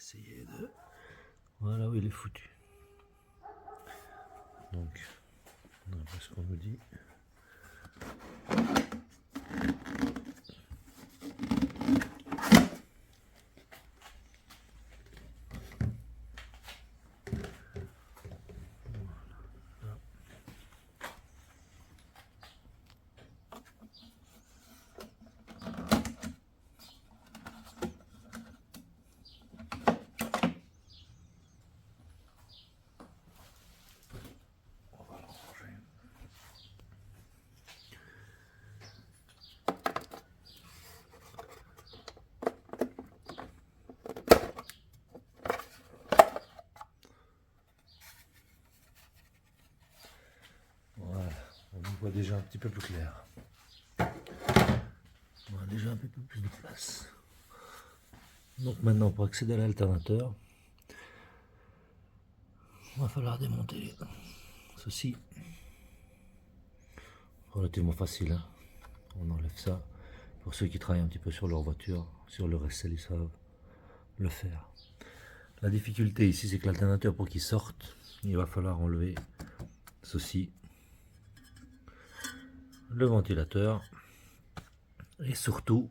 essayer de... Voilà où il est foutu. Donc, d'après ce qu'on nous dit... Voilà, on y voit déjà un petit peu plus clair. On a déjà un peu plus de place. Donc maintenant, pour accéder à l'alternateur, il va falloir démonter ceci. Relativement facile, hein. On enlève ça. Pour ceux qui travaillent un petit peu sur leur voiture, sur le reste, ils savent le faire. La difficulté ici, c'est que l'alternateur, pour qu'il sorte, il va falloir enlever ceci, le ventilateur, et surtout,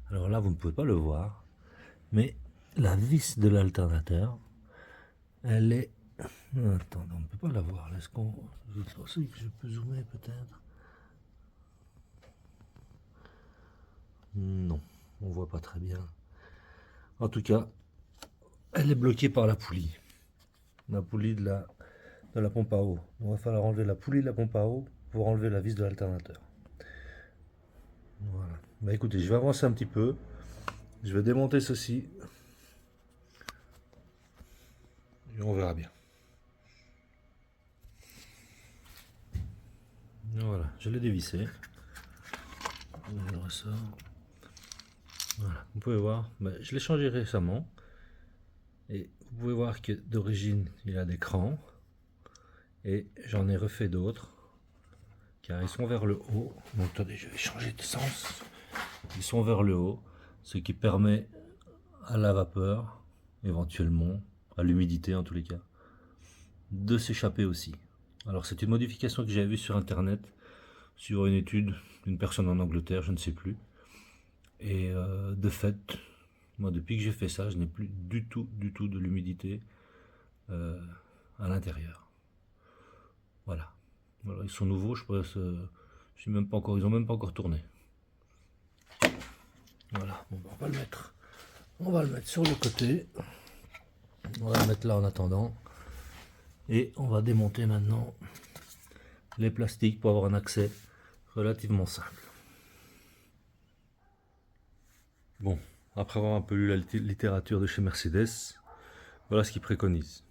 alors là vous ne pouvez pas le voir, mais la vis de l'alternateur, elle est... Attends, on ne peut pas la voir. Est-ce qu'on... Je peux zoomer peut-être? Non, on voit pas très bien. En tout cas, elle est bloquée par la poulie de la pompe à eau. Il va falloir enlever la poulie de la pompe à eau pour enlever la vis de l'alternateur. Voilà. Bah écoutez, je vais avancer un petit peu. Je vais démonter ceci. Et on verra bien. Voilà, je l'ai dévissé. On ressort. Voilà, vous pouvez voir, je l'ai changé récemment. Et vous pouvez voir que d'origine, il a des crans. Et j'en ai refait d'autres. Car ils sont vers le haut. Donc attendez, je vais changer de sens. Ils sont vers le haut. Ce qui permet à la vapeur, éventuellement, à l'humidité en tous les cas, de s'échapper aussi. Alors c'est une modification que j'avais vue sur internet, sur une étude d'une personne en Angleterre, je ne sais plus. Et de fait, moi depuis que j'ai fait ça, je n'ai plus du tout de l'humidité à l'intérieur. Voilà. Ils sont nouveaux, je pense. Je sais même pas encore, ils ont même pas encore tourné. Voilà, bon, on va le mettre. On va le mettre sur le côté. On va le mettre là en attendant. Et on va démonter maintenant les plastiques pour avoir un accès relativement simple. Bon, après avoir un peu lu la littérature de chez Mercedes, voilà ce qu'ils préconisent.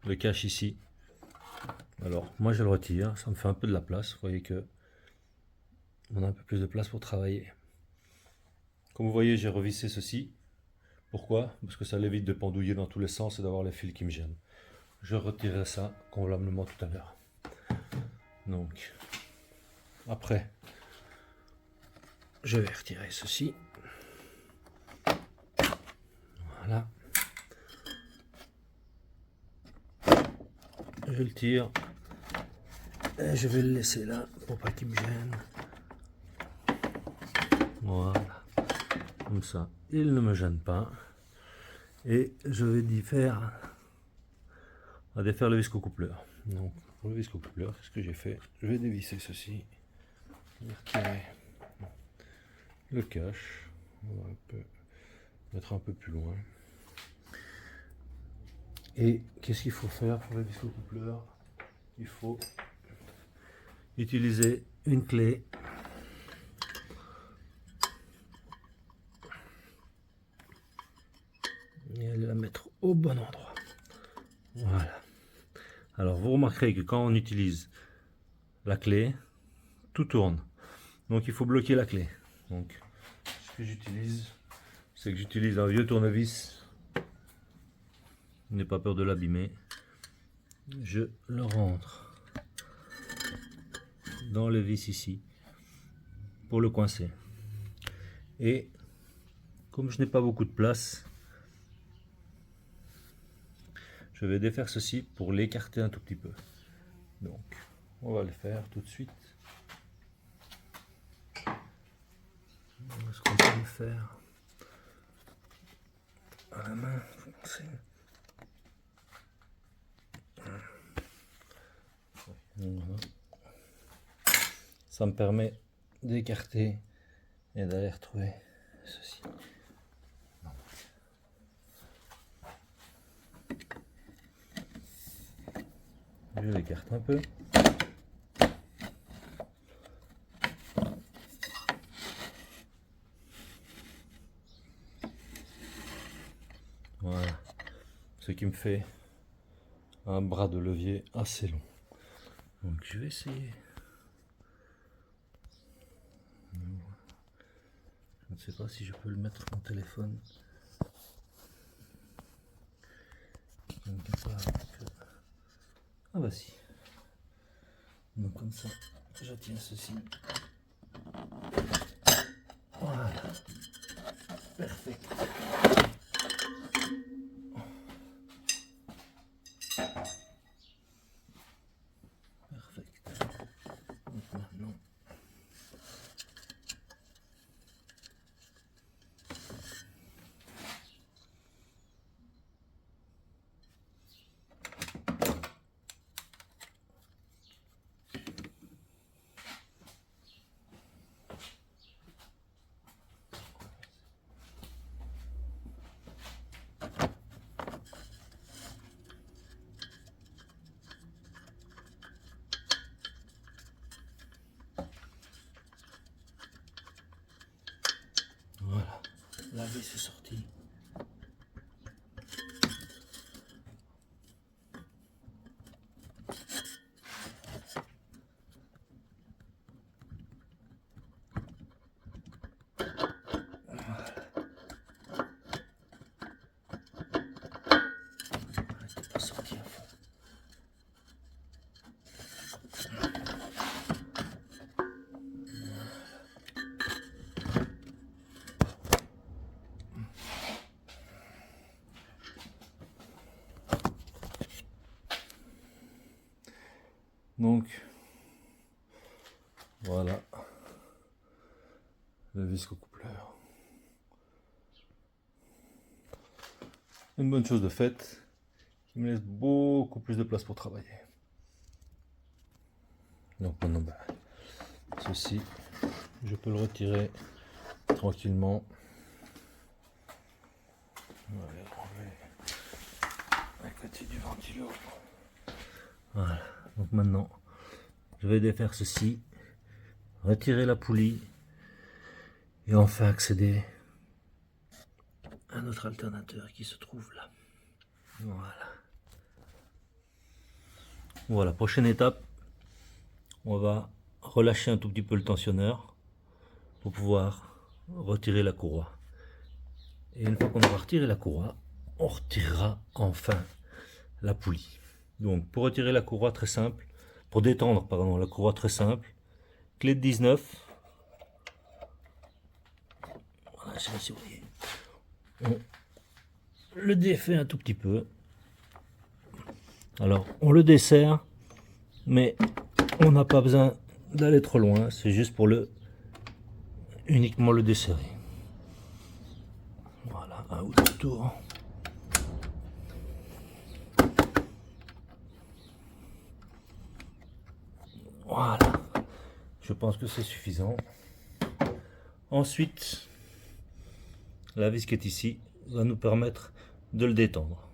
Le cache ici. Alors, moi je le retire, ça me fait un peu de la place. Vous voyez que on a un peu plus de place pour travailler. Comme vous voyez, j'ai revissé ceci. Pourquoi? Parce que ça l'évite de pendouiller dans tous les sens et d'avoir les fils qui me gênent. Je retirerai ça convenablement tout à l'heure. Donc, après, je vais retirer ceci. Voilà. Je le tire. Et je vais le laisser là pour pas qu'il me gêne. Voilà. Comme ça, il ne me gêne pas. Et je vais défaire le viscocoupleur. Donc, pour le viscocoupleur, c'est ce que j'ai fait. Je vais dévisser ceci. Retirer le cache. On va mettre un peu plus loin. Et qu'est-ce qu'il faut faire pour le viscocoupleur? Il faut utiliser une clé et la mettre au bon endroit. Voilà. Alors vous remarquerez que quand on utilise la clé, tout tourne. Donc il faut bloquer la clé. Donc ce que j'utilise, c'est que j'utilise un vieux tournevis. N'ayez pas peur de l'abîmer. Je le rentre dans le vis ici pour le coincer. Et comme je n'ai pas beaucoup de place, je vais défaire ceci pour l'écarter un tout petit peu. Donc, on va le faire tout de suite. Est-ce qu'on peut le faire à la main? Voilà. Ça me permet d'écarter et d'aller retrouver ceci. Je l'écarte un peu. Voilà. Ce qui me fait un bras de levier assez long. Donc je vais essayer. Je ne sais pas si je peux le mettre mon téléphone. Ah bah si. Donc comme ça, je tiens ceci. Voilà. Parfait. Parfait. Donc maintenant. Voilà, la vis est sortie. Donc voilà le viscocoupleur. Une bonne chose de faite, qui me laisse beaucoup plus de place pour travailler. Donc maintenant, ceci, je peux le retirer tranquillement. On va aller enlever à côté du ventilo. Voilà, donc maintenant, je vais défaire ceci, retirer la poulie et enfin accéder à notre alternateur qui se trouve là. Voilà. Voilà, prochaine étape, on va relâcher un tout petit peu le tensionneur pour pouvoir retirer la courroie. Et une fois qu'on aura retiré la courroie, on retirera enfin la poulie. Donc pour retirer la courroie très simple, pour détendre pardon, la courroie très simple, clé de 19. Voilà, je sais pas si vous voyez. On le défait un tout petit peu. Alors on le desserre, mais on n'a pas besoin d'aller trop loin, c'est juste pour uniquement le desserrer. Voilà, un ou deux tours. Voilà, je pense que c'est suffisant. Ensuite, la vis qui est ici va nous permettre de le détendre.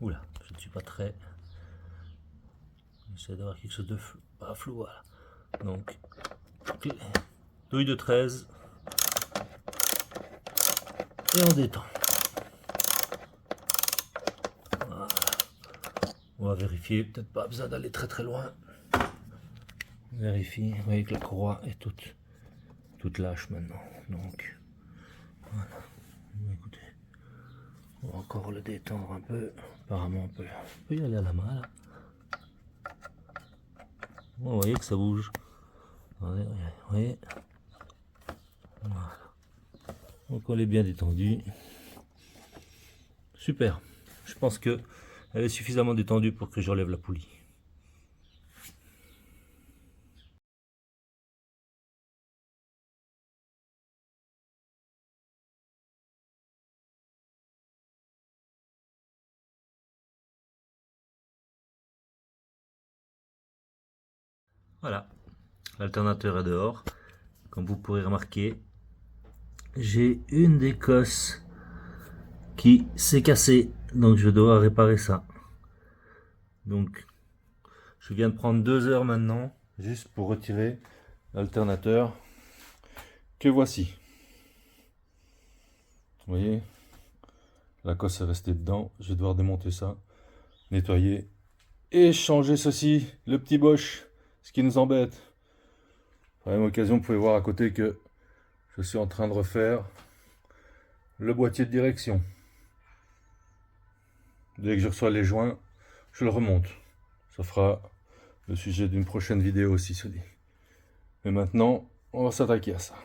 Oula, je ne suis pas très... J'essaie d'avoir quelque chose de flou, pas flou, voilà. Donc, douille de 13 et on détend. Voilà. On va vérifier, peut-être pas besoin d'aller très très loin. Vérifie, vous voyez que la courroie est toute lâche maintenant. Donc, voilà. Écoutez, on va encore le détendre un peu. Apparemment, on peut y aller à la main là. Vous voyez que ça bouge. Vous voyez, Voilà. Donc on est bien détendu. Super. Je pense que elle est suffisamment détendue pour que j'enlève la poulie. Voilà, l'alternateur est dehors. Comme vous pourrez remarquer, j'ai une des cosses qui s'est cassée, donc je dois réparer ça. Donc je viens de prendre 2 heures maintenant, juste pour retirer l'alternateur que voici. Vous voyez, la cosse est restée dedans, je vais devoir démonter ça, nettoyer et changer ceci, le petit Bosch, ce qui nous embête. Par la même occasion, vous pouvez voir à côté que je suis en train de refaire le boîtier de direction. Dès que je reçois les joints, je le remonte. Ça fera le sujet d'une prochaine vidéo aussi, se dit. Mais maintenant, on va s'attaquer à ça.